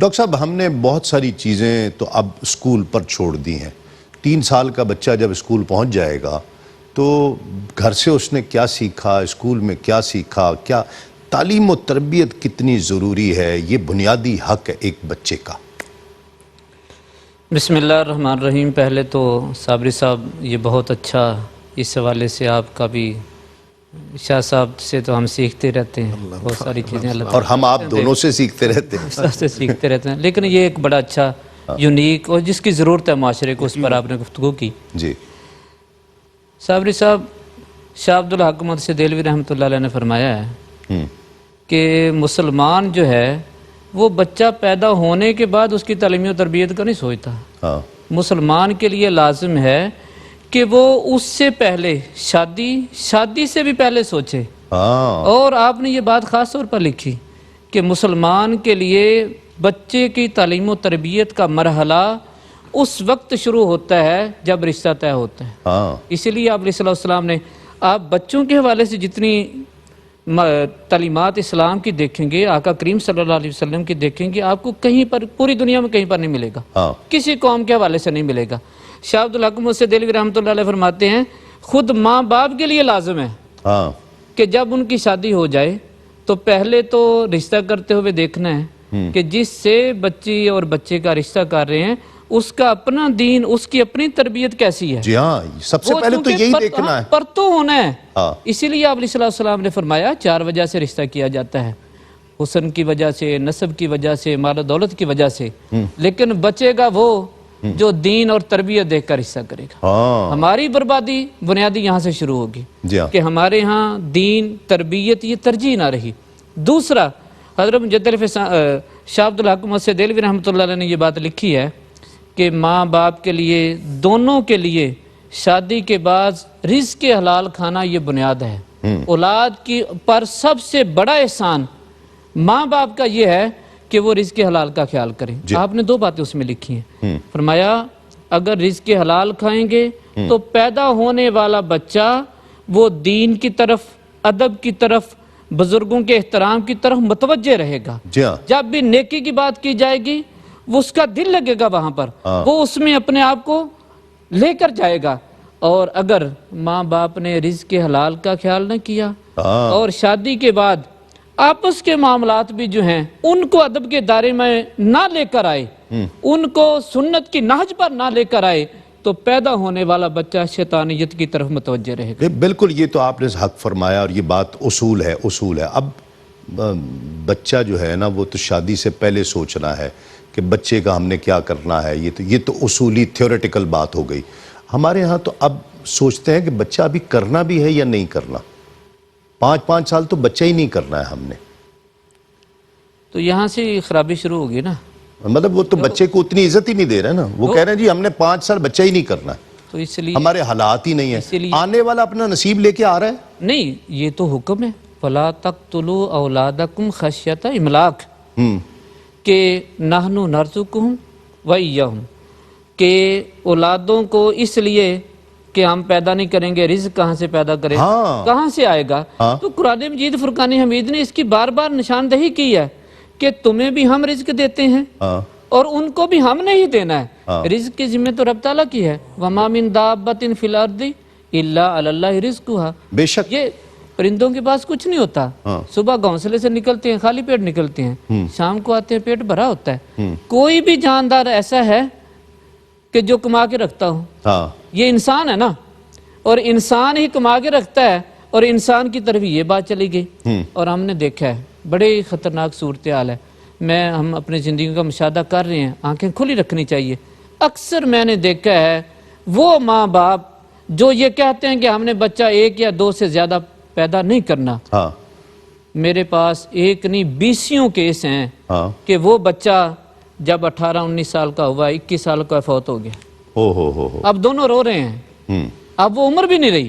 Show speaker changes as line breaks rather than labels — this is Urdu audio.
ڈاکٹر صاحب ہم نے بہت ساری چیزیں تو اب اسکول پر چھوڑ دی ہیں۔ 3 سال کا بچہ جب اسکول پہنچ جائے گا تو گھر سے اس نے کیا سیکھا، اسکول میں کیا سیکھا، کیا تعلیم و تربیت کتنی ضروری ہے، یہ بنیادی حق ہے ایک بچے کا۔
بسم اللہ الرحمن الرحیم۔ پہلے تو صابری صاحب یہ بہت اچھا اس حوالے سے آپ کا بھی، شاہ صاحب سے تو ہم سیکھتے رہتے ہیں بہت ساری چیزیں، اللہ
اور ہم آپ دونوں سے سیکھتے رہتے ہیں،
سب سے سیکھتے رہتے ہیں، لیکن یہ ایک بڑا اچھا یونیک اور جس کی ضرورت ہے معاشرے کو، اس پر آپ نے گفتگو کی۔
جی
صابری صاحب، شاہ عبد الحق محمد دہلوی رحمۃ اللہ علیہ نے فرمایا ہے کہ مسلمان جو ہے وہ بچہ پیدا ہونے کے بعد اس کی تعلیمی و تربیت کا نہیں سوچتا۔ مسلمان کے لیے لازم ہے کہ وہ اس سے پہلے شادی سے بھی پہلے سوچے، اور آپ نے یہ بات خاص طور پر لکھی کہ مسلمان کے لیے بچے کی تعلیم و تربیت کا مرحلہ اس وقت شروع ہوتا ہے جب رشتہ طے ہوتا ہے۔ اسی لیے آپ علیہ الصلوۃ والسلام نے، آپ بچوں کے حوالے سے جتنی تعلیمات اسلام کی دیکھیں گے، آقا کریم صلی اللہ علیہ وسلم کی دیکھیں گے، آپ کو کہیں پر، پوری دنیا میں کہیں پر نہیں ملے گا، کسی قوم کے حوالے سے نہیں ملے گا۔ شاہ عبد الحق محمد دہلوی رحمۃ اللہ علیہ فرماتے ہیں خود ماں باپ کے لیے لازم ہے کہ جب ان کی شادی ہو جائے تو پہلے تو رشتہ کرتے ہوئے دیکھنا ہے کہ جس سے بچی اور بچے کا رشتہ کر رہے ہیں اس کا اپنا دین، اس کی اپنی تربیت کیسی ہے۔
جی ہاں، سب سے پہلے تو یہی دیکھنا ہے،
پرتو ہونا ہے۔ اسی لیے آپ علیہ الصلوۃ والسلام نے فرمایا 4 وجہ سے رشتہ کیا جاتا ہے، حسن کی وجہ سے، نسب کی وجہ سے، مال و دولت کی وجہ سے، لیکن بچے گا وہ جو دین اور تربیت دیکھ کر رشتہ کرے گا۔ ہماری بربادی بنیادی یہاں سے شروع ہوگی کہ ہمارے ہاں دین، تربیت یہ ترجیح نہ رہی۔ دوسرا، حضرت مجدد شاہ عبد الحق محمد دہلوی رحمۃ اللہ علیہ نے یہ بات لکھی ہے کہ ماں باپ کے لیے، دونوں کے لیے شادی کے بعد رزق حلال کھانا یہ بنیاد ہے۔ اولاد کی پر سب سے بڑا احسان ماں باپ کا یہ ہے کہ وہ رزق حلال کا خیال کریں۔ آپ نے 2 باتیں اس میں لکھی ہیں، فرمایا اگر رزق حلال کھائیں گے تو پیدا ہونے والا بچہ وہ دین کی طرف، ادب کی طرف، بزرگوں کے احترام کی طرف متوجہ رہے گا۔ جب بھی نیکی کی بات کی جائے گی وہ اس کا دل لگے گا وہاں پر، وہ اس میں اپنے آپ کو لے کر جائے گا۔ اور اگر ماں باپ نے رزق حلال کا خیال نہ کیا اور شادی کے بعد آپس کے معاملات بھی جو ہیں ان کو ادب کے دائرے میں نہ لے کر آئے، ان کو سنت کی نہج پر نہ لے کر آئے، تو پیدا ہونے والا بچہ شیطانیت کی طرف متوجہ رہے گا۔
بالکل، یہ تو آپ نے حق فرمایا، اور یہ بات اصول ہے۔ اب بچہ جو ہے نا وہ تو شادی سے پہلے سوچنا ہے کہ بچے کا ہم نے کیا کرنا ہے، یہ تو اصولی تھیوریٹیکل بات ہو گئی۔ ہمارے ہاں تو اب سوچتے ہیں کہ بچہ ابھی کرنا بھی ہے یا نہیں کرنا، 5 سال تو بچہ ہی نہیں کرنا ہے ہم نے،
تو یہاں سے خرابی شروع ہوگی نا۔
مطلب وہ تو بچے کو اتنی عزت ہی نہیں دے رہے نا، وہ کہہ رہے ہیں جی ہم نے 5 سال بچہ ہی نہیں کرنا ہے،
تو اس لیے
ہمارے حالات ہی نہیں ہیں، آنے والا اپنا نصیب لے کے آ رہا ہے۔
نہیں، یہ تو حکم ہے فَلَا تَقْتُلُوا أَوْلَادَكُمْ خَشْيَةَ إِمْلَاقٍ، کہ نَحْنُ نَرْزُقُهُمْ وَإِيَّاهُمْ، کہ اولادوں کو اس لیے کہ ہم پیدا نہیں کریں گے، رزق کہاں سے پیدا کریں، کہاں سے آئے گا؟ تو قرآن مجید فرقان حمید نے اس کی بار بار نشاندہی کی ہے کہ تمہیں بھی ہم رزق دیتے ہیں اور ان کو بھی ہم نے ہی دینا ہے۔ رزق کی ذمہ تو رب تعالیٰ کی ہے، وَمَا مِن دَابَّةٍ فِي الْأَرْضِ إِلَّا عَلَى اللَّهِ رِزْقُهَا،
بے شک
یہ پرندوں کے پاس کچھ نہیں ہوتا، صبح گھونسلے سے نکلتے ہیں خالی پیٹ نکلتے ہیں، شام کو آتے ہیں پیٹ بھرا ہوتا ہے۔ کوئی بھی جاندار ایسا ہے کہ جو کما کے رکھتا ہو؟ یہ انسان ہے نا، اور انسان ہی کما کے رکھتا ہے، اور انسان کی طرف یہ بات چلی گئی۔ اور ہم نے دیکھا ہے بڑے خطرناک صورتحال ہے، ہم اپنی زندگی کا مشاہدہ کر رہے ہیں، آنکھیں کھلی رکھنی چاہیے۔ اکثر میں نے دیکھا ہے وہ ماں باپ جو یہ کہتے ہیں کہ ہم نے بچہ 1 یا 2 سے زیادہ پیدا نہیں کرنا، میرے پاس 1 نہیں 20 کیس ہیں کہ وہ بچہ جب 18-19 سال کا ہوا، 21 سال کا فوت ہو گیا، اب دونوں رو رہے ہیں، اب وہ عمر بھی نہیں رہی۔